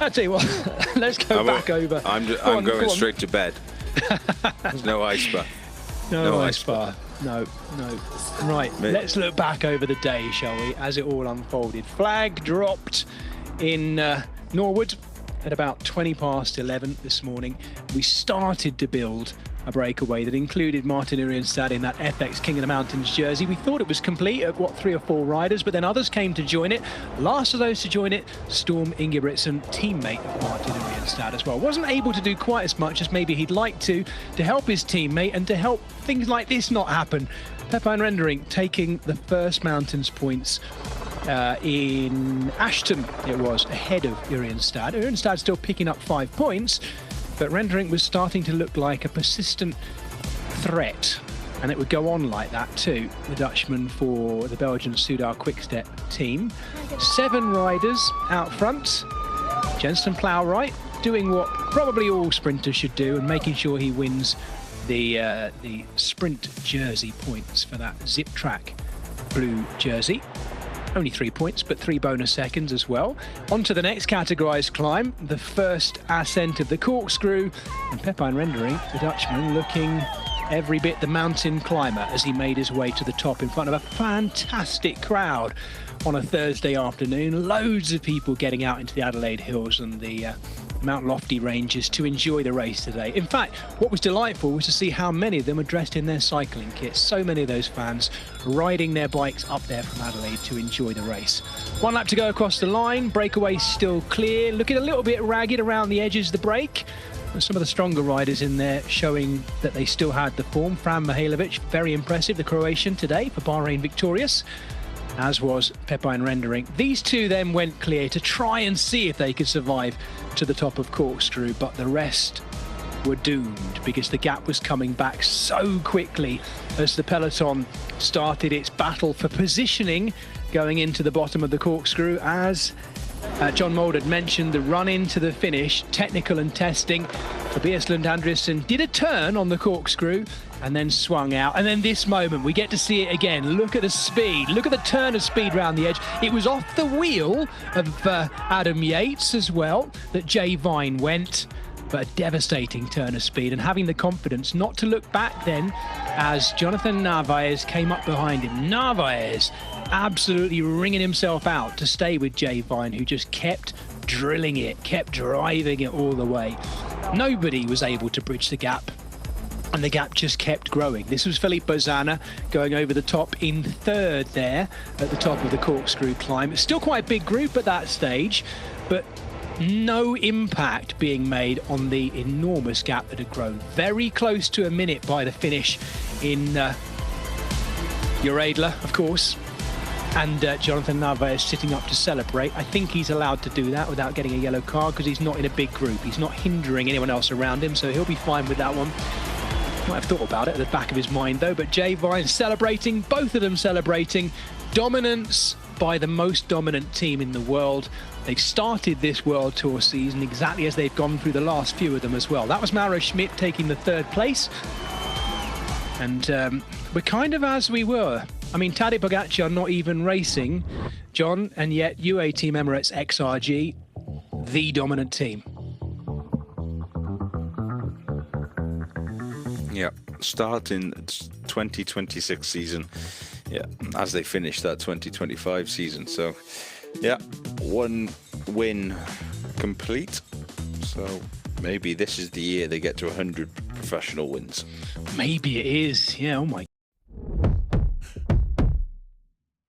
I'll tell you what, let's go back over. I'm going straight to bed. There's no ice bar. No ice bar. No. Right, let's look back over the day, shall we, as it all unfolded. Flag dropped in Norwood at about 11:20 this morning. We started to build a breakaway that included Martin Urienstad in that FX King of the Mountains jersey. We thought it was complete at, 3 or 4 riders, but then others came to join it. Last of those to join it, Storm Ingebrigtsen, teammate of Martin Urienstad as well. Wasn't able to do quite as much as maybe he'd like to help his teammate and to help things like this not happen. Pepijn Rendering taking the first mountains points in Ashton, it was, ahead of Urienstad. Urienstad still picking up 5 points, but Rendering was starting to look like a persistent threat, and it would go on like that too. The Dutchman for the Belgian Soudal Quick-Step team. 7 riders out front. Jensen Plowright doing what probably all sprinters should do and making sure he wins the sprint jersey points for that Zip Track blue jersey. Only 3 points, but 3 bonus seconds as well. On to the next categorised climb, the first ascent of the corkscrew, and Pepijn Rendering, the Dutchman, looking every bit the mountain climber as he made his way to the top in front of a fantastic crowd on a Thursday afternoon. Loads of people getting out into the Adelaide Hills and the Mount Lofty ranges to enjoy the race today. In fact, what was delightful was to see how many of them were dressed in their cycling kits. So many of those fans riding their bikes up there from Adelaide to enjoy the race. 1 lap to go across the line. Breakaway still clear. Looking a little bit ragged around the edges of the break. And some of the stronger riders in there showing that they still had the form. Fran Mihailovic, very impressive, the Croatian today for Bahrain victorious, as was Pepijn Rendering. These two then went clear to try and see if they could survive to the top of corkscrew, but the rest were doomed because the gap was coming back so quickly as the peloton started its battle for positioning going into the bottom of the corkscrew. As John Mould had mentioned, the run into the finish, technical and testing. Tobias Lund Andriesson did a turn on the corkscrew and then swung out. And then this moment, we get to see it again. Look at the speed. Look at the turn of speed around the edge. It was off the wheel of Adam Yates as well that Jay Vine went, but a devastating turn of speed, and having the confidence not to look back then as Jonathan Narvaez came up behind him. Narvaez absolutely wringing himself out to stay with Jay Vine, who just kept drilling it, kept driving it all the way. Nobody was able to bridge the gap, and the gap just kept growing. This was Philippe Bozana going over the top in 3rd there at the top of the corkscrew climb. It's still quite a big group at that stage, but no impact being made on the enormous gap that had grown. Very close to a minute by the finish in Uredla, of course. And Jonathan Narvaez sitting up to celebrate. I think he's allowed to do that without getting a yellow card because he's not in a big group. He's not hindering anyone else around him, so he'll be fine with that one. Might have thought about it at the back of his mind though, but Jay Vine celebrating, both of them celebrating. Dominance by the most dominant team in the world. They've started this World Tour season exactly as they've gone through the last few of them as well. That was Mauro Schmidt taking the 3rd place. And we're kind of as we were. I mean, Tadej Pogacar not even racing, John, and yet UAE Team Emirates XRG, the dominant team. Yeah, starting 2026 season, yeah, as they finish that 2025 season. So, yeah, 1 win complete. So maybe this is the year they get to 100 professional wins. Maybe it is. Yeah, oh my